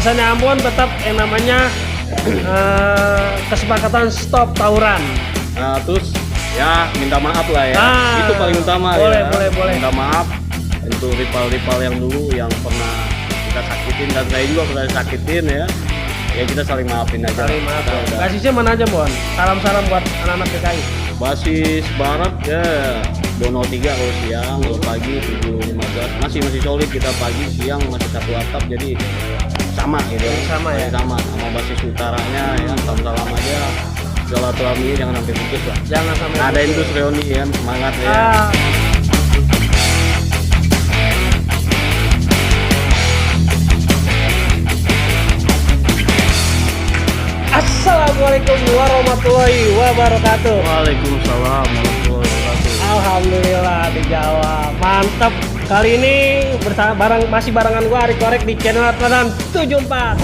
Batasannya Ambon tetap yang namanya kesepakatan stop tawuran. Nah, terus ya minta maaf lah ya. Itu paling utama boleh, ya. Boleh. Minta maaf untuk rival-rival yang dulu yang pernah kita sakitin dan saya juga pernah sakitin ya. Ya kita saling maafin aja. Saling maaf. Basisnya mana aja, Bon? Salam-salam buat anak-anak DKI. Basis barat ya 203 kalau siang, kalau pagi 715. Masih solid kita pagi, siang masih satu atap jadi sama gitu. Sama ya. Sama basis utaranya ya, salam-salam aja. Silaturahmi jangan sampai putus lah. Jangan sampai Adain terus reuni ya, semangat ya. Assalamualaikum warahmatullahi wabarakatuh. Waalaikumsalam warahmatullahi wabarakatuh. Alhamdulillah dijawab. Mantap. Kali ini masih barengan gua Ari Korek di channel Atladan 74.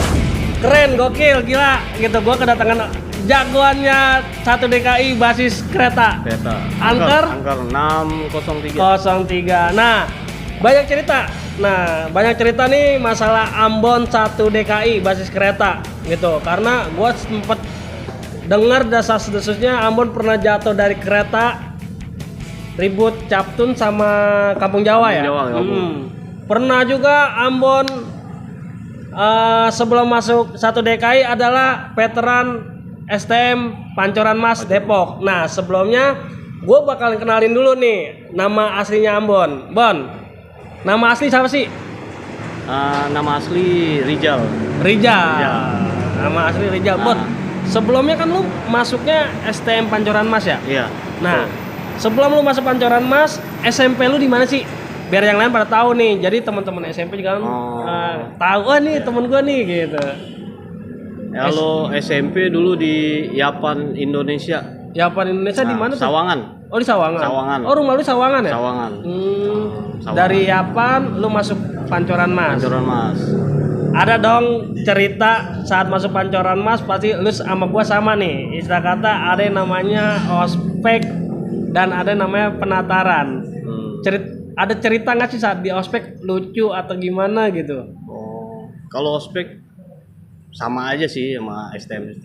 Keren, gokil, gila. Gitu gua kedatangan jagoannya 1 DKI basis kereta. Angker 603. Nah, banyak cerita nih masalah Ambon 1 DKI basis kereta gitu. Karena gua sempet dengar desas-desusnya Ambon pernah jatuh dari kereta, ribut Captun sama Kampung Jawa ya. Pernah juga Ambon sebelum masuk 1 DKI adalah veteran STM Pancoran Mas Depok. Nah, sebelumnya gue bakal kenalin dulu nih nama aslinya Ambon. Bon, nama asli siapa sih? Nama asli Rijal. Nama asli Rijal. Bon, sebelumnya kan lu masuknya STM Pancoran Mas ya? Iya. Nah, sebelum lu masuk Pancoran Mas, SMP lu di mana sih? Biar yang lain pada tahu nih. Jadi teman-teman SMP juga kan tahu, nih temen gue nih gitu. Kalau SMP dulu di Yapan Indonesia. Di mana tuh? Sawangan. Oh, di Sawangan. Oh, rumah lu Sawangan ya? Sawangan. Sawangan. Dari Yapan lu masuk Pancoran Mas. Ada dong cerita saat masuk Pancoran Mas pasti lu sama gua sama nih. Istilah kata ada yang namanya ospek dan ada yang namanya penataran. Ada cerita nggak sih saat di ospek lucu atau gimana gitu? Kalau ospek sama aja sih sama STM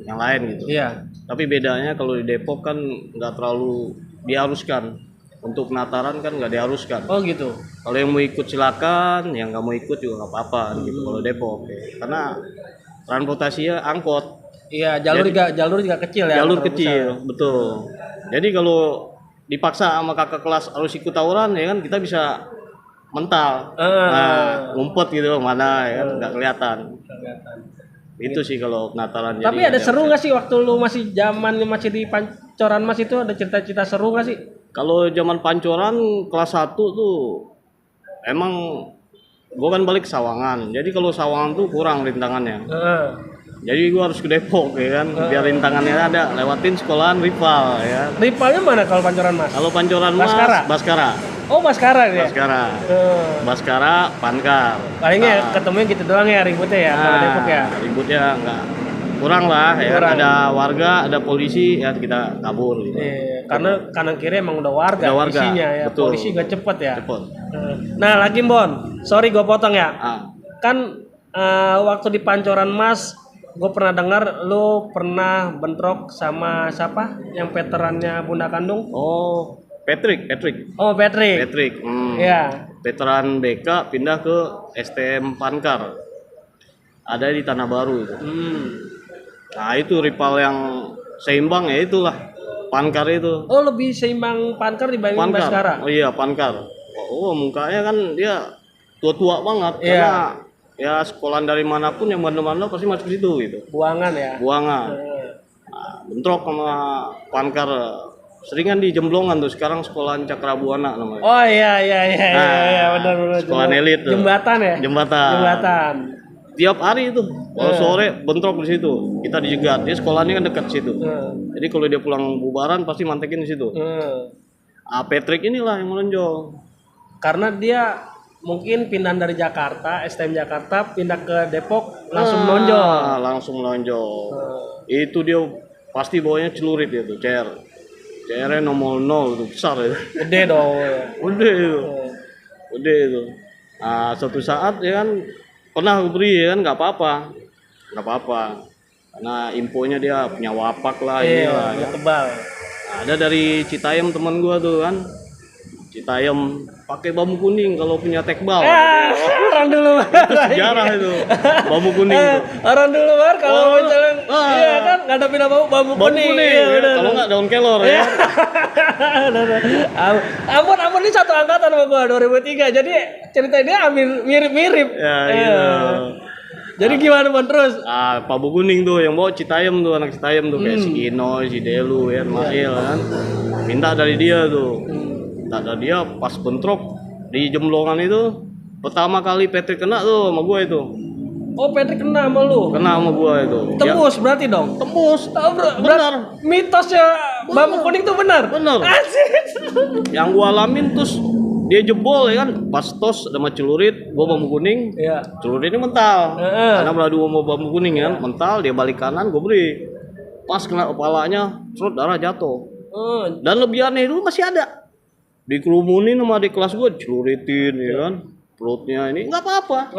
yang lain gitu. Iya. Tapi bedanya kalau di Depok kan nggak terlalu diharuskan. Untuk penataran kan nggak diharuskan. Oh gitu. Kalau yang mau ikut silakan, yang nggak mau ikut juga nggak apa-apa gitu. Kalau Depok, karena transportasinya angkot. Iya, jalur juga kecil ya. Jalur kecil, betul. Jadi kalau dipaksa sama kakak kelas harus ikut tawuran ya kan kita bisa mental, ngumpet gitu mana ya kan nggak kelihatan. Itu sih kalau penataran. Tapi ada seru nggak sih waktu lu masih di Pancoran Mas itu ada cerita-cerita seru nggak sih? Kalau zaman Pancoran kelas 1 tuh emang gua kan balik ke Sawangan. Jadi kalau Sawangan tuh kurang rintangannya. Jadi gua harus ke Depok ya kan biar rintangannya ada, lewatin sekolahan rival ya. Rivalnya mana kalau Pancoran Mas? Kalau Pancoran Mas Baskara. Oh, Baskara ya. Baskara, Pankar. Palingnya ketemunya gitu doang ya ributnya ya kalau Depok ya. Ributnya enggak kurang lah ya. Ada warga, ada polisi ya kita kabur gitu. Karena kanan kiri emang udah warga isinya ya. Betul. Polisi gak cepet ya. Cepet. Nah, lagi Bon. Sorry gue potong ya. Kan waktu di Pancoran Mas gue pernah dengar lu pernah bentrok sama siapa yang veterannya Bunda Kandung? Oh, Patrick. Oh, Patrick. Iya. Veteran BK pindah ke STM Pankar. Ada di Tanah Baru itu. Nah, itu rival yang seimbang ya itulah Pankar itu. Oh, lebih seimbang Pankar dibanding Baskara. Oh iya, Pankar. Oh, mukanya kan dia tua-tua banget karena ya sekolahan dari manapun yang mana-mana pasti masuk situ gitu. Buangan. Nah, bentrok sama Pankar. Seringan di Jemblongan tuh, sekarang sekolahan Cakrabuana namanya. Oh iya, benar. Sekolahan elit tuh. Jembatan ya? Jembatan. Tiap hari itu, kalau sore bentrok di situ. Kita dijegat. Dia sekolahnya kan dekat situ. Jadi kalau dia pulang bubaran pasti mantekin di situ. Patrick inilah yang menonjol. Karena dia mungkin pindah dari Jakarta, STM Jakarta pindah ke Depok langsung menonjol. Itu dia pasti bawanya celurit itu, CR-nya nomor 0 itu besar itu. Gede dong. Gede itu. Nah, suatu saat ya kan Pernah gue beri kan, nggak apa-apa, karena infonya dia punya wapak lah, inilah ya. Tebal. Nah, ada dari Citayam teman gua tuh kan, Citayam pakai bambu kuning kalau punya tekbal. Orang dulu Itu sejarah itu, bambu kuning itu. orang dulu kalau misalnya iya kan ngadepin bambu kuning. Iya, kalau nggak daun kelor ya. Ampun ini satu angkatan sama gua 2003. Jadi cerita dia hampir mirip-mirip. Ya gitu. Jadi gimana Bon terus? Bambu kuning tuh yang bawa Citayam tuh, anak Citayam tuh kayak si Ino, si Delu ya, Mail kan. Minta dari dia tuh. Minta dari dia pas bentrok di Jemblongan itu pertama kali Patrick kena tuh sama gue itu. Oh, Patrick kena sama lu? Kena sama gue itu. Tembus berarti dong? Tembus. Benar. Mitosnya bambu kuning tuh benar? Benar. Asik. Yang gue alamin terus dia jebol ya kan, pas tos sama celurit, gue bambu kuning, celurit ini mental, karena beradu sama bambu kuning kan, mental, dia balik kanan, gue beri, pas kena kepalanya, serut darah jatuh, dan lebih aneh dulu masih ada, dikerumunin sama adik kelas gue, celuritin ya kan, perutnya ini nggak apa-apa.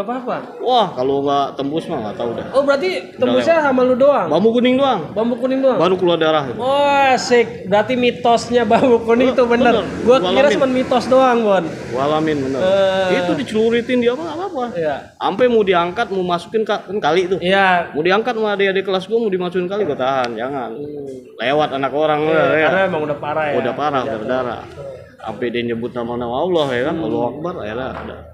Wah kalau nggak tembus mah nggak tahu dah. Oh berarti tembusnya sama lu doang? Bambu kuning doang. Baru keluar darah. Oh asik. Berarti mitosnya bambu kuning itu bener. Gua kira cuma mitos doang Bon. Gua alamin bener. Itu diceluritin dia mah nggak apa-apa. Iya. Sampai mau diangkat mau masukin kan kali itu. Iya. Mau diangkat sama adik kelas gua mau dimasukin kali gua tahan, jangan. Lewat anak orang ya. Karena emang udah parah ya. Udah parah berdarah. Sampai dia nyebut nama Allah ya kan, Allahu Akbar ya ada.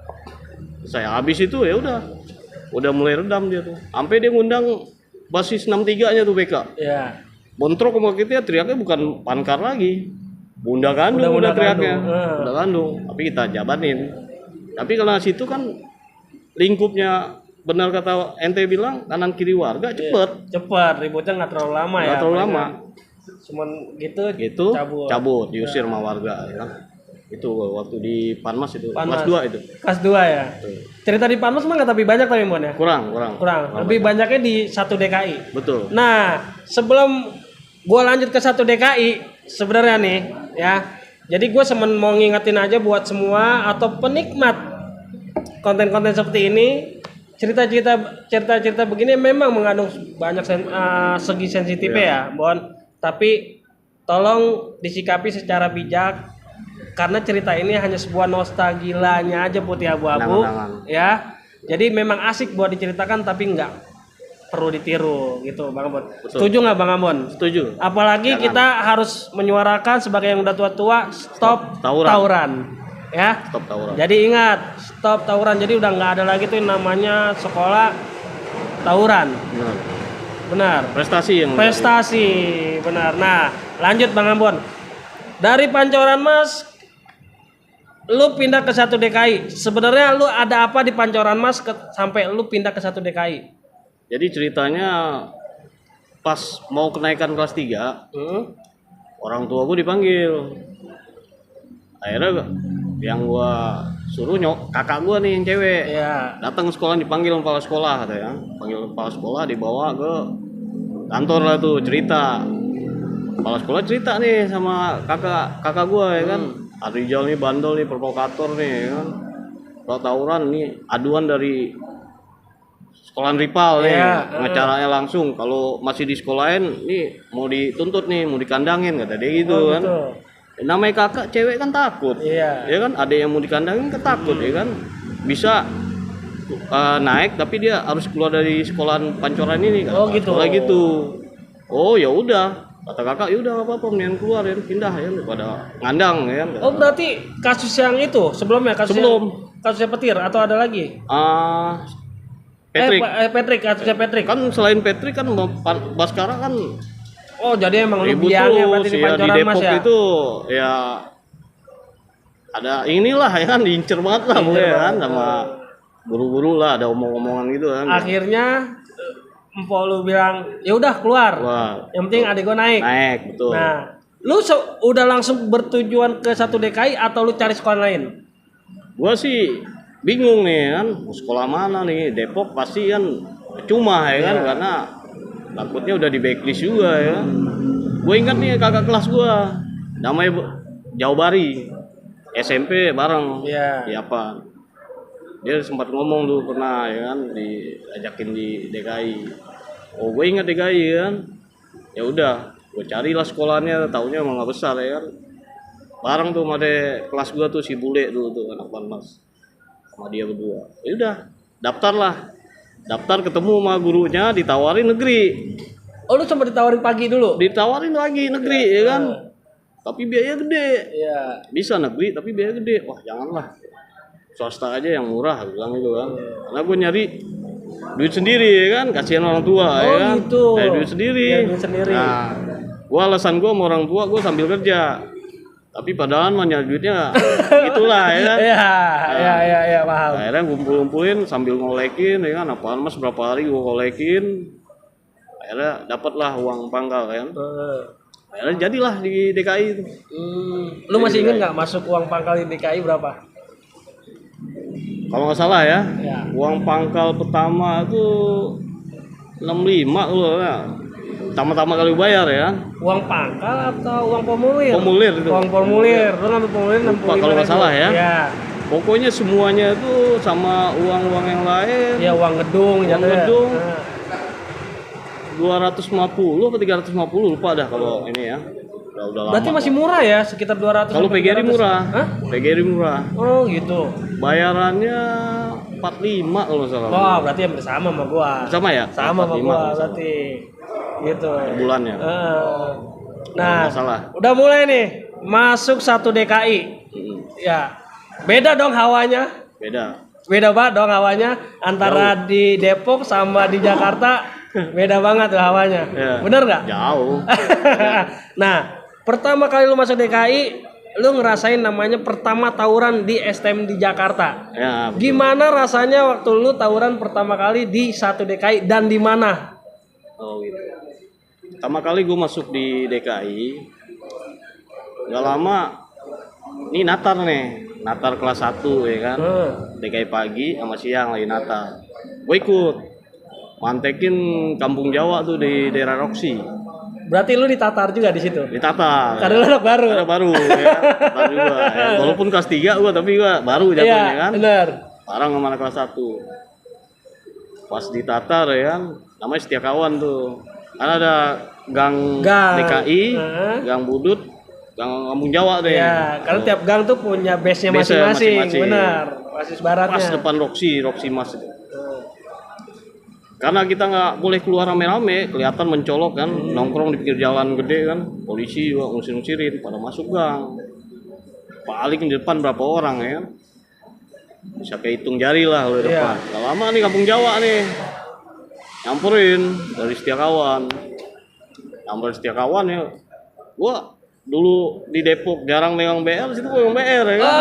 Saya habis itu ya udah mulai redam dia tuh. Sampai dia ngundang basis 63-nya tuh BK. Iya. Bontrok sama kita teriaknya bukan pankar lagi. Bunda kandung udah teriaknya. Bunda kandung. Tapi kita jabanin. Tapi kalau situ kan lingkupnya benar kata ente bilang kanan kiri warga cepet. Ributnya nggak terlalu lama ya. Nggak terlalu lama. Cuman gitu cabut diusir sama warga ya kan. Itu waktu di Panmas itu kelas 2 itu. Kelas 2 ya. Betul. Cerita di Panmas mah nggak tapi banyak tapi Mon ya. Kurang. Lebih banyaknya di 1 DKI. Betul. Nah, sebelum gua lanjut ke 1 DKI sebenarnya nih ya. Jadi gue mau ngingetin aja buat semua atau penikmat konten-konten seperti ini, cerita-cerita begini memang mengandung banyak segi sensitif ya, Bon. Tapi tolong disikapi secara bijak. Karena cerita ini hanya sebuah nostalgianya aja putih abu-abu ya. Jadi memang asik buat diceritakan tapi nggak perlu ditiru gitu Bang Ambon. Setuju nggak Bang Ambon? Setuju. Apalagi kita harus menyuarakan sebagai yang udah tua-tua stop tawuran. Ya. Stop tawuran. Jadi ingat, stop tawuran. Jadi udah nggak ada lagi tuh yang namanya sekolah tawuran. Benar. Prestasi benar. Nah, lanjut Bang Ambon. Dari Pancoran Mas lu pindah ke 1 DKI. Sebenarnya lu ada apa di Pancoran Mas sampai lu pindah ke 1 DKI? Jadi ceritanya pas mau kenaikan kelas 3, orang tua gue dipanggil. Akhirnya yang gua suruh kakak gua nih yang cewek. Datang ke sekolah dipanggil kepala sekolah katanya. Panggil kepala sekolah dibawa ke kantor lah tuh cerita. Kepala sekolah cerita nih sama kakak gua ya kan. Adrijal nih bandel nih, provokator nih ya kan. Kalau tawuran nih aduan dari sekolahan rival nih, ngecaranya langsung. Kalau masih di sekolahin nih mau dituntut nih, mau dikandangin kata dia gitu kan. Namanya kakak cewek kan takut. Ya kan, ada yang mau dikandangin kan takut ya kan. Bisa naik tapi dia harus keluar dari sekolahan Pancoran ini kan. Gitu. Oh ya udah. Kata kakak, yaudah nggak apa-apa, mendingan keluar ya, pindah ya, pada ngandang ya. Oh berarti kasus yang itu sebelumnya kasusnya Petir atau ada lagi? Kasusnya Patrick. Kan selain Patrick kan Baskara kan. Oh jadi emang lu biangnya berarti di Pancoran di Depok Mas ya? Itu ya ada inilah ya kan, diincer banget lah kan sama guru-guru lah, ada omong-omongan gitu kan. Akhirnya Empo lu bilang ya udah keluar. Yang penting adik gua naik. Betul. Nah, lu udah langsung bertujuan ke 1 DKI atau lu cari sekolah lain? Gua sih bingung nih kan, sekolah mana nih? Depok pasti kan cuma ya kan, karena takutnya udah di backlist juga ya. Gue ingat nih kakak kelas gua namanya Jaubari, SMP bareng. Di apa? dia sempat ngomong dulu pernah ya kan diajakin di DKI. Oh gue ingat DKI kan. Ya udah, gue carilah sekolahnya, taunya emang nggak besar ya kan. Bareng tuh sama kelas gue tuh si bule dulu tuh anak Banmas sama dia berdua. Ya udah, daftar ketemu sama gurunya, ditawarin negeri. Oh lu sempat ditawarin pagi dulu? Ditawarin lagi negeri ya kan. Tapi biaya gede. Iya. Bisa negeri tapi biaya gede. Wah janganlah, swasta aja yang murah bilang gitu kan. Karena gue nyari duit sendiri ya kan, kasihan orang tua ya kan. Gitu. Dari duit sendiri. Ya, duit sendiri. Nah, gue alasan gue sama orang tua gue sambil kerja. Tapi padahal mah nyari duitnya gitulah ya kan. Iya, paham. Akhirnya ngumpulin sambil ngolekin ya kan, apaan mas berapa hari gue ngolekin. Akhirnya dapatlah uang pangkal kan. Akhirnya jadilah di DKI itu. Lu masih ingat nggak masuk uang pangkal di DKI berapa? Kalau nggak salah ya, Ya. uang pangkal pertama tuh 65 loh ya. Pertama-tama kali bayar ya. Uang pangkal atau uang formulir? Formulir itu. Uang formulir. Lu ngambil formulir 65. Kalau nggak salah ya. Iya. Pokoknya semuanya tuh sama uang-uang yang lain. Iya, uang gedung. Uang gedung. Nah. 250 atau 350 lupa dah kalau ini ya. Udah lama. Berarti masih murah ya, sekitar 200. Kalau PGRI murah. Hah? PGRI murah. Oh gitu. Bayarannya 45 kalau nggak salah. Wah, berarti hampir sama sama gua. Sama ya? Sama sama 45 gua kalau berarti. Gitu. per bulannya. Nah, Nggak salah. udah mulai nih masuk 1 DKI. Ya. Beda dong hawanya. Beda banget dong hawanya antara di Depok sama di Jakarta. Beda banget tuh hawanya. Ya. Bener nggak? Jauh. Nah, pertama kali lu masuk DKI, lu ngerasain namanya pertama tawuran di STM di Jakarta. Ya. Gimana rasanya waktu lu tawuran pertama kali di 1 DKI dan di mana? Oh gitu. Pertama kali gue masuk di DKI, nggak lama, ini Natar kelas 1 ya kan. DKI pagi sama siang lagi Natar. Gue ikut, mantekin kampung Jawa tuh di daerah Roksi. Berarti lu ditatar juga di situ? Ditatar. Karena lu anak baru. Anak baru ya. Tatar juga. Ya. Walaupun kelas 3 gue, tapi gue baru jatuhnya kan. Bener. Bareng sama anak kelas 1. Pas ditatar ya kan, namanya Setiakawan tuh. Karena ada gang DKI, gang Budut, gang Kampung Jawa deh. Iya, karena tiap gang tuh punya base-nya masing-masing. Benar. Basis baratnya. Pas depan Roksi Mas itu. Karena kita nggak boleh keluar rame-rame, kelihatan mencolok kan, nongkrong di pinggir jalan gede kan, polisi juga ngusir-ngusirin, pada masuk gang. Paling di depan berapa orang ya kan? Bisa kehitung jari lah kalau di depan. Gak lama nih kampung Jawa nih, nyamperin dari Setiakawan. Nyamperin Setiakawan ya, gua dulu di Depok jarang megang BR, situ gua megang BR ya kan.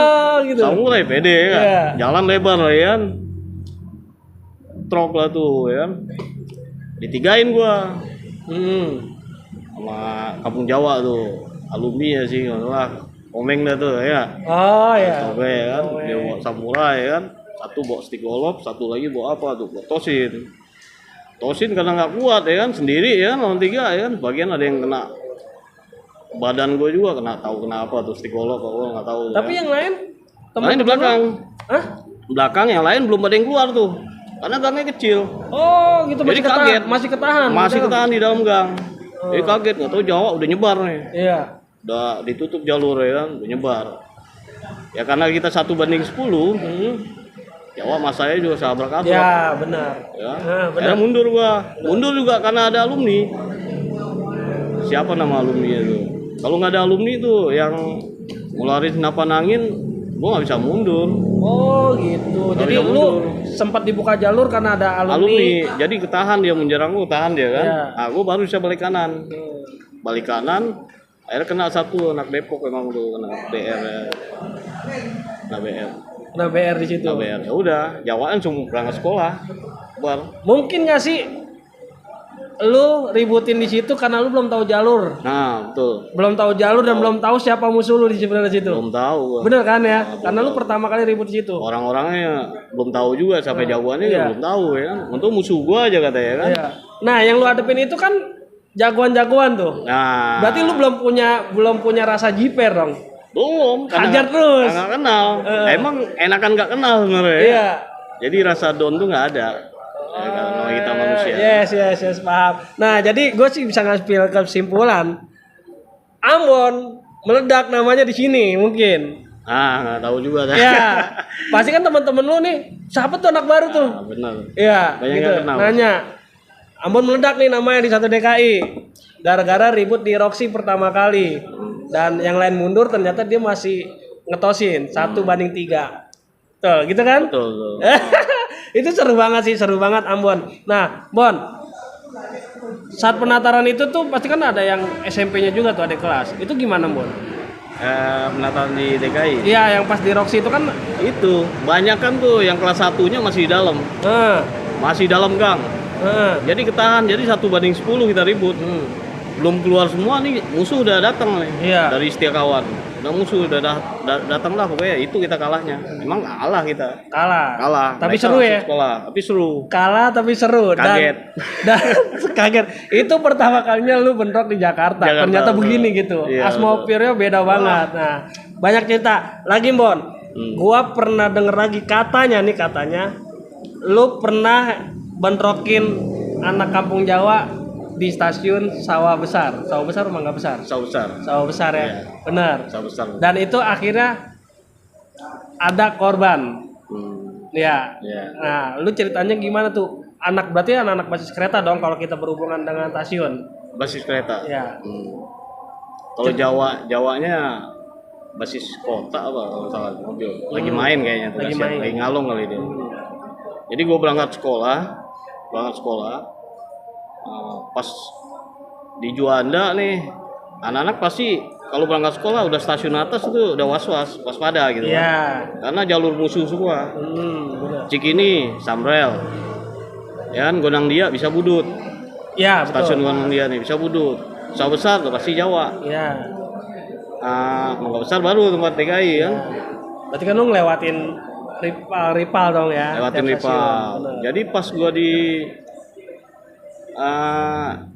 Gitu. Samurai pede ya kan, jalan lebar lah ya kan. Truk lah tuh ya kan, ditigain gua sama kampung Jawa tuh, alumni ya sih nggak salah, komeng dah tuh ya. Oh ya. Oke ya kan, dia bawa samurai ya kan, satu bawa stick golop, satu lagi bawa apa tuh, bawa tosin karena nggak kuat ya kan, sendiri ya kan, lawan 3 ya kan, bagian ada yang kena badan gue juga, tahu kenapa tuh stick golop, gue nggak tahu. Tapi ya. yang lain? Lain di belakang. Hah? Belakang yang lain belum ada yang keluar tuh. Karena gangnya kecil. Oh gitu. Jadi kaget. Masih ketahan. Masih ketahan di dalam gang. Jadi kaget, nggak tahu Jawa udah nyebar nih. Iya. Udah ditutup jalur ya kan, udah nyebar. Ya karena kita 1:10, Jawa mas saya juga sabrak-abrak. Ya benar. Ya. Benar. Mundur gua. Mundur juga karena ada alumni. Siapa nama alumni itu? Kalau nggak ada alumni tuh yang ngularin senapan angin, gua nggak bisa mundur. Oh gitu. Jadi lu sempat dibuka jalur karena ada alumni. Jadi ketahan dia menyerang gua, tahan dia kan. Ya. Nah, gua baru bisa balik kanan. Balik kanan, akhirnya kena satu anak Depok emang tuh, kena BR. Kena BR. Kena BR di situ. Kena BR. Ya udah, Jawaan cuma berangkat sekolah. Mungkin nggak sih lu ributin di situ karena lu belum tahu jalur. Nah, betul. Belum tahu jalur dan belum tahu siapa musuh lu di sebenarnya situ. Belum tahu gua. Bener kan ya? Karena lu pertama kali ribut di situ. Orang-orangnya belum tahu juga siapa jagoannya, ya belum tahu ya kan. Untuk musuh gua aja katanya kan. Iya. Nah, yang lu hadepin itu kan jagoan-jagoan tuh. Nah, berarti lu belum punya rasa jiper dong. belum. Hajar terus. Nggak kenal. Emang enakan nggak kenal sebenarnya. Iya. Jadi rasa down tuh nggak ada. Ya, kalau kita manusia. Yes, paham. Nah, jadi gue sih bisa ngambil kesimpulan Ambon meledak namanya di sini mungkin. Nggak tahu juga dah. Ya, pasti kan teman-teman lu nih, siapa tuh anak baru tuh? Benar. Iya, Banyak gitu. yang kenal. Nanya, Ambon meledak nih namanya di 1 DKI. Gara-gara ribut di Roxy pertama kali. Dan yang lain mundur ternyata dia masih ngetosin 1-3. Tuh, gitu kan? Betul. Itu seru banget sih, seru banget Ambon. Nah, Bon, saat penataran itu tuh pasti kan ada yang SMP-nya juga tuh, ada kelas. Itu gimana, Bon? Penataran di DKI. Iya, yang pas di Roxy itu kan Itu banyak kan tuh yang kelas 1-nya masih di dalam. Masih dalam gang. Jadi ketahan, jadi 1-10 kita ribut. Belum keluar semua nih, musuh udah datang nih. Iya. Dari setia kawan. Udah musuh udah datang lah, pokoknya itu kita kalahnya. Emang kalah kita. Kalah. Tapi Mereka seru ya. Sekolah, tapi seru. Kalah tapi seru. Kaget. Dan kaget. Itu pertama kalinya lu bentrok di Jakarta. Ternyata begini gitu. Iya, atmosfernya beda banget. Nah, banyak cerita. Lagi, Bon. Gua pernah denger lagi katanya lu pernah bentrokin anak kampung Jawa di stasiun Sawah Besar. Sawah Besar rumah nggak besar? Sawah Besar ya. Iya. Benar. Sawah Besar. Dan itu akhirnya ada korban. Ya. Nah, lu ceritanya gimana tuh? Berarti anak-anak basis kereta dong kalau kita berhubungan dengan stasiun. Basis kereta. Ya. Kalau Jawanya basis kota apa kalau salah mobil. Lagi main kayaknya tuh. Lagi ngalung kali dia. Jadi gue berangkat sekolah. Pas di Juanda nih, anak-anak pasti kalau berangkat sekolah udah stasiun atas itu udah waspada gitu kan. Karena jalur musuh semua. Cikini, Samrel, ya kan, Gondang Dia bisa Budut. Ya, Stasiun Gondang Dia nih bisa Budut. Sawah Besar tuh pasti Jawa. Ya. Mangga Besar baru tempat TKI kan. Berarti kan lu ngelewatin Ripal dong ya. Lewatin Ripal. Jadi pas gua di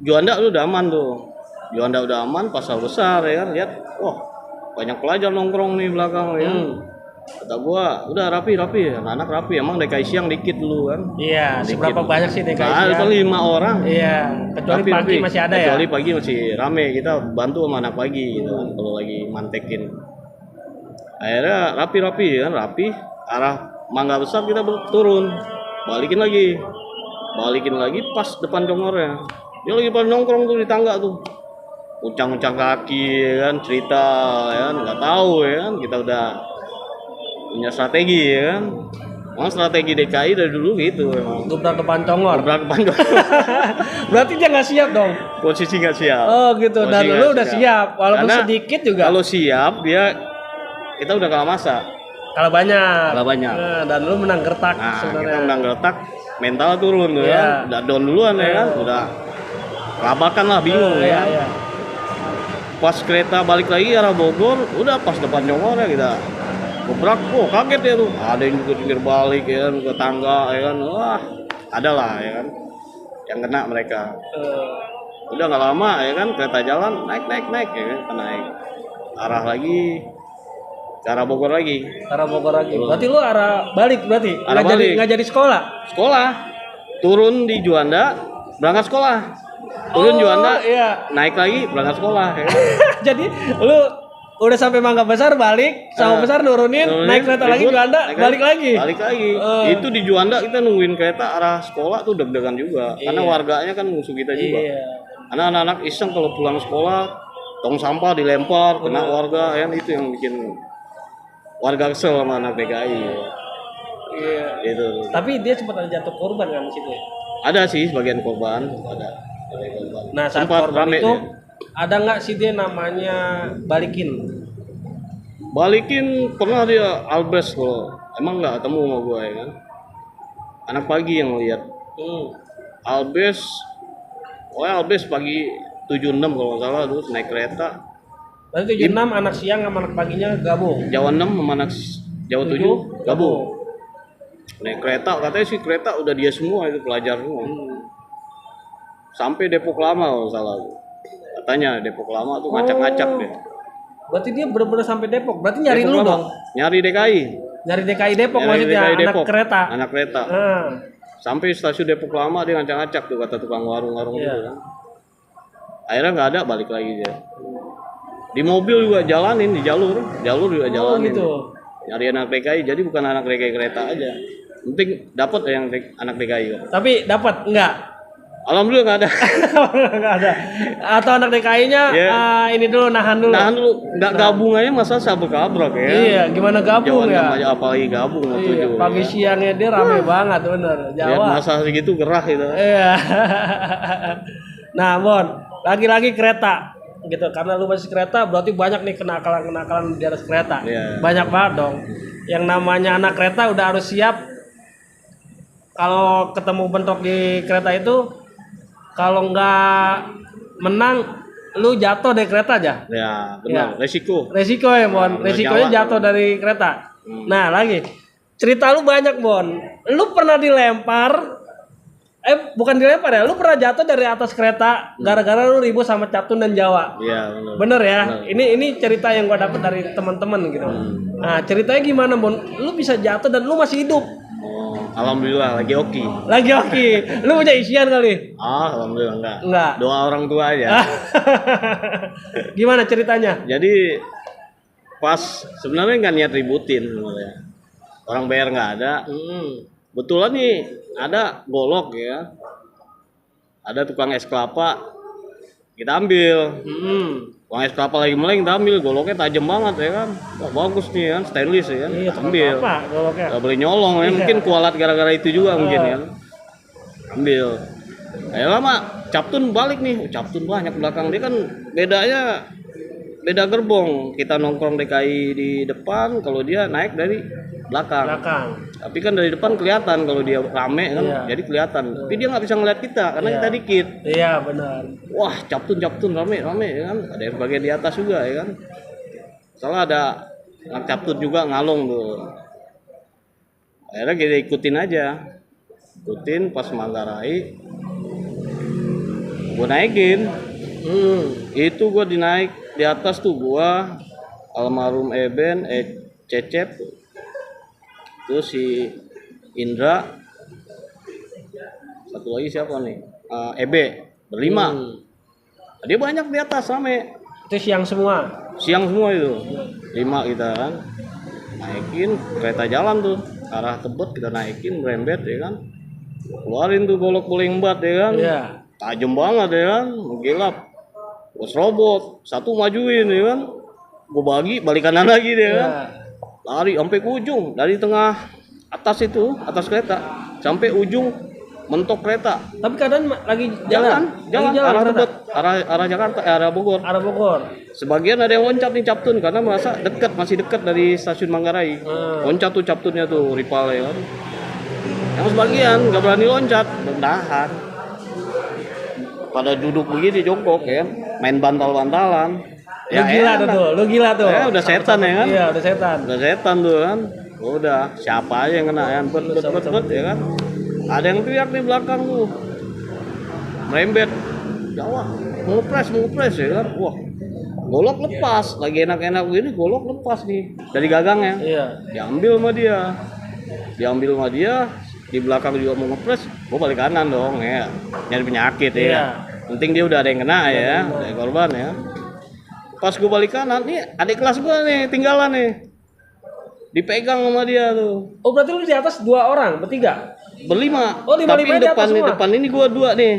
Juanda lu udah aman tuh. Juanda udah aman, pas Sawah Besar ya kan, lihat, wah banyak pelajar nongkrong nih belakang ya. Kata gua, udah rapi, anak-anak rapi, emang DKI siang dikit dulu kan. Iya, seberapa banyak sih DKI siang? Itu 5 orang. Iya, kecuali pagi masih ada ya. Kecuali pagi masih rame, kita bantu sama anak pagi gitu kan, kalau lagi mantekin. Akhirnya rapi kan, arah Mangga Besar kita turun, balikin lagi pas depan Congornya. Dia lagi pada nongkrong tuh di tangga tuh, uncang-uncang kaki ya kan, cerita ya kan, nggak tahu ya kan, kita udah punya strategi ya kan. Emang strategi DKI dari dulu gitu emang. Gebrak depan Congor. Berarti dia nggak siap dong. Posisi nggak siap. Oh gitu. Dan lu udah siap, walaupun karena sedikit juga. Kalau siap kita udah kalah masa. Kalau banyak. Nah, dan lu menang gertak sebenarnya. Kita menang gertak, mental turun tuh kan. Udah down duluan ya kan. Udah kelabakan lah, bingung ya. Pas kereta balik lagi arah Bogor, udah pas depan Congor ya kita gebrak, kaget ya tuh. Ada yang juga pinggir balik ya kan, ke tangga ya kan. Wah, ada lah ya kan. Yang kena mereka. Udah nggak lama ya kan, kereta jalan naik ya kan, naik. Arah lagi ke arah Bogor lagi. Berarti lu arah balik berarti? Nggak jadi sekolah? Turun di Juanda, berangkat sekolah. Turun Juanda, naik lagi, berangkat sekolah. Ya. Jadi lu udah sampai Mangga Besar balik, Sawah Besar nurunin, naik kereta lagi Juanda, balik lagi. Itu di Juanda kita nungguin kereta arah sekolah tuh deg-degan juga. Karena warganya kan musuh kita juga. Karena anak-anak iseng kalau pulang sekolah, tong sampah dilempar, kena warga, ya itu yang bikin warga kesel sama anak DKI. Gitu. Tapi dia sempat ada jatuh korban kan di situ? Ada sih sebagian korban, ada korban. Nah, saat korban itu ada nggak sih dia namanya balikin pernah dia Albes loh, emang nggak ketemu sama gue ya kan, anak pagi yang lihat. Albes pagi 76 kalau nggak salah terus naik kereta. Berarti 76 anak siang sama anak paginya gabung. Jawa 6 sama anak Jawa 7 gabung. Naik kereta, katanya sih kereta udah dia semua itu pelajar semua. Sampai Depok Lama kalau salah. Katanya Depok Lama tuh ngacak-ngacak deh. Berarti dia benar-benar sampai Depok. Berarti nyari Depok lu dong. Nyari DKI. Dari DKI Depok Dari maksudnya, DKI anak Depok, kereta. anak kereta. Sampai stasiun Depok Lama dia ngacak-ngacak tuh kata tukang warung-warung gitu kan. Akhirnya nggak ada, balik lagi dia. Di mobil juga jalanin, di jalur juga jalanin. Gitu. Nyari anak DKI, jadi bukan anak DKI kereta aja. Penting dapat yang anak DKI. Kan. Tapi dapat enggak? Alhamdulillah nggak ada. Nggak ada. Atau anak DKI-nya ini dulu nahan dulu. Nggak gabung aja masa sabuk-kabrak ya. Iya, gimana gabung ya? Apalagi gabung Iya, pagi siangnya dia rame banget bener. Jawa. Ya, masa segitu gerah itu. Iya. Nah, Bon, lagi-lagi kereta gitu. Karena lu masih kereta berarti banyak nih kenakalan-kenakalan di atas kereta. Yeah. Banyak banget dong. Yang namanya anak kereta udah harus siap kalau ketemu bentrok di kereta itu, kalau nggak menang lu jatuh dari kereta aja. Ya, benar. Ya. Resiko Ya, Bon. Resikonya jatuh dari kereta. Nah, lagi. Cerita lu banyak, Bon. Lu pernah dilempar bukan dilempar ya, lu pernah jatuh dari atas kereta gara-gara lu ribut sama Captun dan Jawa. Iya, benar. Bener ya? Ini cerita yang gua dapet dari teman-teman gitu. Nah, ceritanya gimana, Bon? Lu bisa jatuh dan lu masih hidup. Oh, alhamdulillah lagi oke. Lagi oke. Lu punya isian kali? Alhamdulillah enggak. Enggak. Doa orang tua aja. Gimana ceritanya? Jadi pas sebenarnya nggak niat ributin sebenarnya. Orang bayar nggak ada. Betulan nih ada golok ya. Ada tukang es kelapa. Kita ambil. Tukang es kelapa lagi meleng, kita ambil. Goloknya tajam banget ya kan. Wah, bagus nih kan, stainless ya kan. Iya, ambil. Apa goloknya? Gak boleh nyolong ya. Mungkin kualat gara-gara itu juga mungkin kan. Ambil. Kayak lama Captun balik nih. Captun banyak belakang dia kan beda gerbong. Kita nongkrong DKI di depan, kalau dia naik dari belakang. Tapi kan dari depan kelihatan kalau dia rame kan, jadi kelihatan. Tapi dia nggak bisa ngeliat kita karena kita dikit. Iya benar. Wah Captun rame ya kan. Ada yang bagian di atas juga ya kan. Soalnya ada anak Captun juga ngalong tuh. Akhirnya kita ikutin aja. Ikutin pas Manggarai. Gue naikin. Itu gue dinaik di atas tuh gua, almarhum Eben, Cecep, terus si Indra, satu lagi siapa nih, Ebe, berlima. Dia banyak di atas rame. Itu siang semua itu, 5 kita kan, naikin kereta jalan tuh, arah Tebet kita naikin, merembet ya kan, keluarin tuh golok puling bat ya kan, tajam banget ya kan, menggilap. Gue serobot, satu majuin ya kan, gue balik kanan lagi deh kan, lari sampai ke ujung, dari tengah atas kereta sampai ujung mentok kereta. Tapi kadang lagi jalan arah Tebet, arah Jakarta, arah Bogor. Sebagian ada yang loncat nih Captun karena merasa masih dekat dari stasiun Manggarai. Loncat tuh Captunnya tuh rival ya kan. Yang sebagian nggak berani loncat, bertahan. Pada duduk begini jongkok ya, main bantal-bantalan. Lu gila tuh. Ya udah setan ya kan? Iya, udah setan tuh kan. Udah, siapa aja yang kena ya, bet ya kan. Ada yang teriak di belakang tuh. Merembet. Jawa, mau ngepres ya kan. Wah. Golok lepas, lagi enak-enak begini golok lepas nih dari gagangnya. Iya. Diambil sama dia. Di belakang juga mau ngepres, gue balik kanan dong ya, nyari penyakit ya. Penting dia udah ada yang kena ya, ada yang korban ya. Pas gue balik kanan, nih adik kelas gue nih tinggalan nih, dipegang sama dia tuh. Oh berarti lu di atas 2 orang, bertiga? Berlima. Oh 5 tapi depan ini gue 2 nih.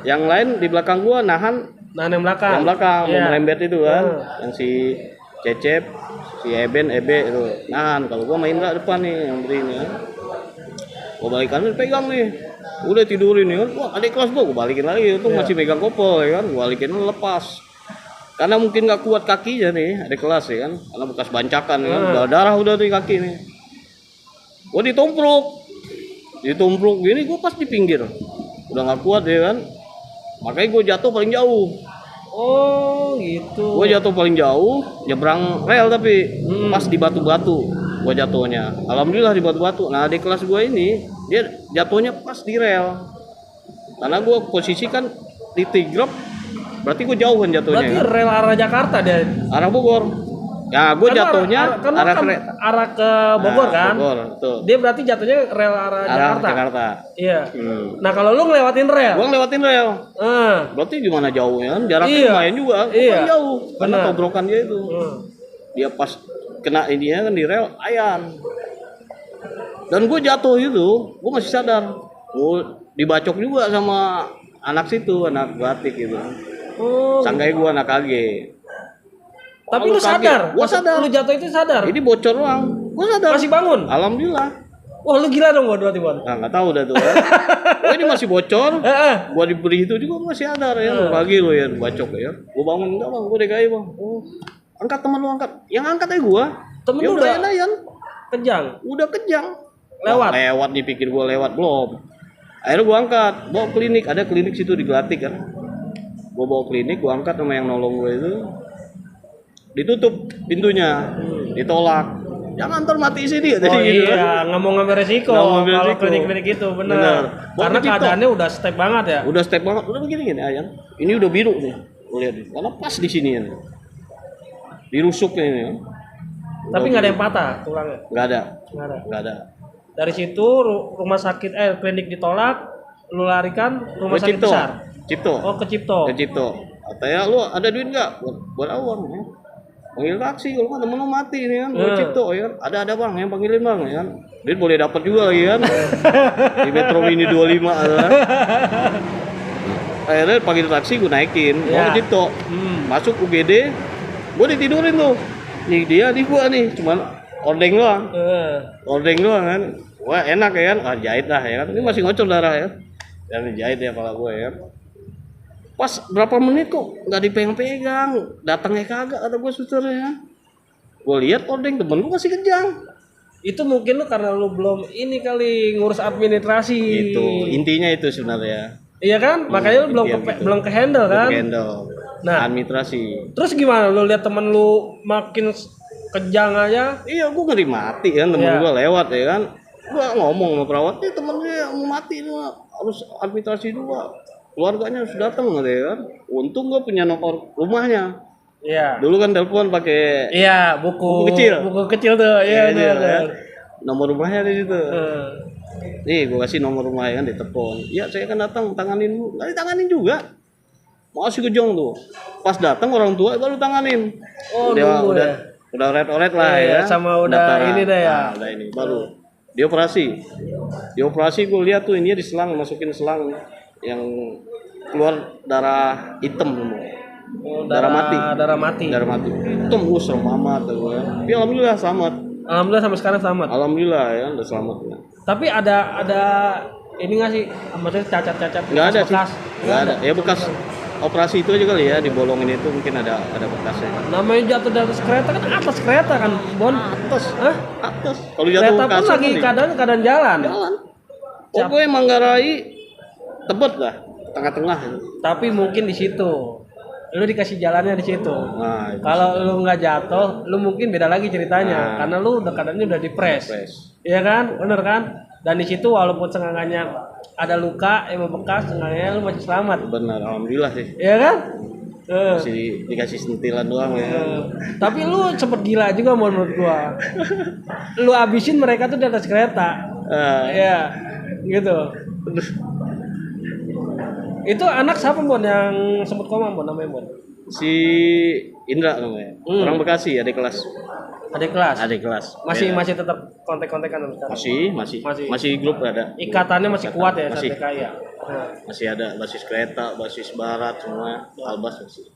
Yang lain di belakang gue nahan yang belakang. Mau merembet itu kan, yang si Cecep, si Ebe itu nahan. Kalau gue main depan nih yang berdiri ya. Gue balik kanan pegang nih, udah tidurin nih kan, wah adik kelas gue balikin lagi, itu masih megang kopel ya kan, gue balikin lepas, karena mungkin nggak kuat kakinya nih adik kelas ya kan, karena bekas bancakan ya kan, darah udah tuh kaki nih, gue ditumpruk gini, gue pas di pinggir, udah nggak kuat ya kan, makanya gue jatuh paling jauh. Oh gitu. Gue jatuh paling jauh, nyebrang rel tapi pas di batu-batu. Gue jatuhnya, alhamdulillah di batu-batu. Nah di kelas gue ini dia jatuhnya pas di rel, karena gue posisi kan di Tigrep, berarti gue jauh kan jatuhnya. Berarti rel arah Jakarta dia? Arah Bogor. Ya, gue jatuhnya arah kereta. Arah ke Bogor kan? Bogor, betul. Dia berarti jatuhnya rel arah Jakarta. Iya. Nah, kalau lu ngelewatin rel. Gua ngelewatin rel. Berarti gimana jauhnya kan? Jaraknya lumayan juga. Bukan jauh. Karena tobrokan dia itu. Dia pas kena ininya kan di rel ayan. Dan gue jatuh itu, gue masih sadar. Gue dibacok juga sama anak situ, anak batik gitu. Sanggai gue anak AG. Tapi lu sadar? Gue sadar. Lu jatuh itu sadar? Ini bocor doang. Gue sadar. Masih bangun? Alhamdulillah. Wah, lu gila dong berarti, Bon. Nah, nggak tahu dah tuh. Oh, ini masih bocor. Gua diberi itu juga masih ada ya. Pagi lo ya bacok ya. Gua bangun enggak, Bang. Gua DKI, Bang. Oh. Angkat teman lu angkat. Yang angkat aja gua. Temen lu udah kejang. Udah kejang. Lewat. Lewat dipikir gua lewat belum. Akhirnya gua angkat, bawa klinik. Ada klinik situ di Gelatik kan. Gua bawa klinik, gua angkat sama yang nolong gua itu. Ditutup pintunya. Ditolak. Jangan ntar mati sini gitu. Iya, nggak mau ngambil resiko kalau klinik-klinik itu, benar. Karena keadaannya udah step banget ya. Udah step banget, udah begini ayan. Ini udah biru nih, lihat nih. Karena pas di sini ya. Dirusuknya ini. Ya. Tapi nggak ada yang patah tulangnya. Nggak ada. Dari situ rumah sakit klinik ditolak, lu larikan rumah sakit besar. Cipto. Oh, ke Cipto. Katanya lu ada duit nggak buat awam ya? Panggil taksi kalau kan temen lu mati nih kan, gue Cipto ya kan. Ada Bang, yang panggilin Bang ya kan. Dia boleh dapat juga lagi kan. Di Metro Mini 25 ada. Akhirnya panggil taksi gue naikin, mau ke Cipto. Masuk UGD, gue ditidurin tuh. Nih dia di gua nih, cuman ordeng doang. Ordeng doang kan. Wah, enak ya kan. Ah, jahit dah ya kan. Ini masih ngocor darah ya. Dan jahit ya kepala gue ya. Pas berapa menit kok nggak dipegang-pegang, datangnya kagak kata gue susternya. Gue lihat ordeng temen gue masih kejang. Itu mungkin lu karena lu belum ini kali ngurus administrasi. Itu intinya itu sebenarnya. Iya kan, makanya lu belum ke handle kan. Nah, administrasi. Terus gimana lu lihat temen lu makin kejang aja? Iya, gue ngeri mati kan temen gue lewat ya kan. Gue ngomong sama perawat, temen gue mau mati nih, harus administrasi dulu. Keluarganya harus datang gitu ya kan. Untung gue punya nomor rumahnya. Iya. Dulu kan telepon pakai buku kecil tuh. Iya. Nomor rumahnya di situ. Nih gue kasih nomor rumahnya kan ditelepon. Iya saya kan datang tanganin lu. Nggak ditanganin juga. Masih kejong tuh. Pas datang orang tua baru tanganin. Oh udah oret lah ya. Sama udah ini dah ya. Nah, udah ini baru. Dia operasi gue lihat tuh ini di selang, masukin selang yang keluar darah hitam semua. Darah mati. Hitam serem amat tuh. Tapi alhamdulillah selamat. Alhamdulillah sampai sekarang selamat. Alhamdulillah ya udah selamat ya. Tapi ada ini nggak sih? Maksudnya cacat-cacat? Nggak ada sih. Nggak ada. Ya bekas operasi itu aja kali ya, dibolongin itu mungkin ada bekasnya. Namanya jatuh dari atas kereta kan atas kereta kan, Bon? Atas. Kalau jatuh kereta pun lagi keadaan jalan. Pokoknya Manggarai tebet lah, tengah-tengah. Tapi mungkin di situ, lu dikasih jalannya di situ. Nah, kalau lu nggak jatuh, lu mungkin beda lagi ceritanya, karena lu keadaannya udah dipres. Iya kan, bener kan? Dan di situ walaupun sengagannya ada luka yang membekas, sengagannya lu masih selamat. Benar, alhamdulillah sih. Iya kan? Masih dikasih sentilan doang ya. Tapi lu sempet gila juga menurut gua. Lu abisin mereka tuh di atas kereta. Iya, gitu. Itu anak siapa Bon yang sempat koma Bon namanya Bon? Si Indra namanya. Orang Bekasi adik kelas. Adik kelas. Masih tetap kontak-kontakan sekarang. Masih grup ada. Ikatannya masih kuat ya sampai kaya. Masih ada basis kereta, basis barat semua, albas masih.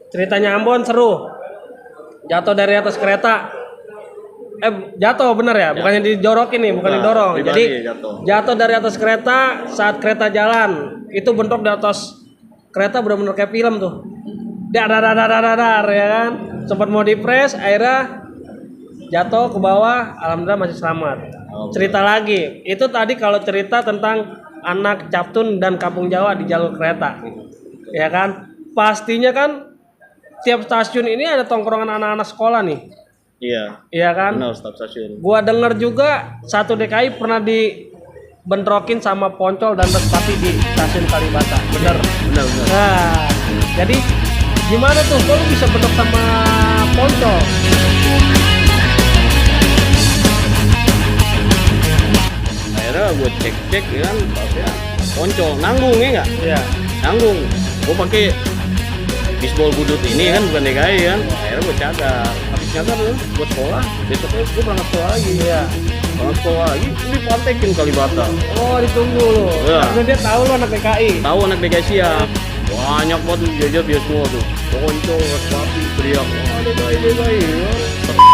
Ceritanya Ambon seru. Jatuh dari atas kereta. Jatuh bener ya, bukannya dijorokin nih, bukan didorong. Jadi jatuh dari atas kereta saat kereta jalan. Itu bentrok di atas kereta benar-benar kayak film tuh. Dar ya kan. Sempat mau dipres, akhirnya jatuh ke bawah, alhamdulillah masih selamat. Cerita lagi, itu tadi kalau cerita tentang anak Captun dan Kampung Jawa di jalur kereta. Ya kan? Pastinya kan tiap stasiun ini ada tongkrongan anak-anak sekolah nih. Iya kan? Benar, staf stasiun. Gua denger juga satu DKI pernah dibentrokin sama Poncol dan Respati di stasiun Kalibata. Bener. Nah, jadi gimana tuh? Kok lu bisa bentrok sama Poncol? Akhirnya gue cek ya kan, pasnya poncol, nanggung ya nggak? Iya. Nanggung. Gue pakai bisbol budut ini kan bukan DKI kan. Akhirnya gue cadar. Habis cadar tuh gue sekolah. Besoknya gue berangkat sekolah lagi. Iya. Berangkat sekolah lagi, dipantekin Kalibata. Oh, ditunggu lo. Iya. Karena dia tahu lo anak DKI. Tahu anak DKI siap. Banyak banget tuh jajar dia semua tuh. Poncol, papi, teriak. Wah, DKI.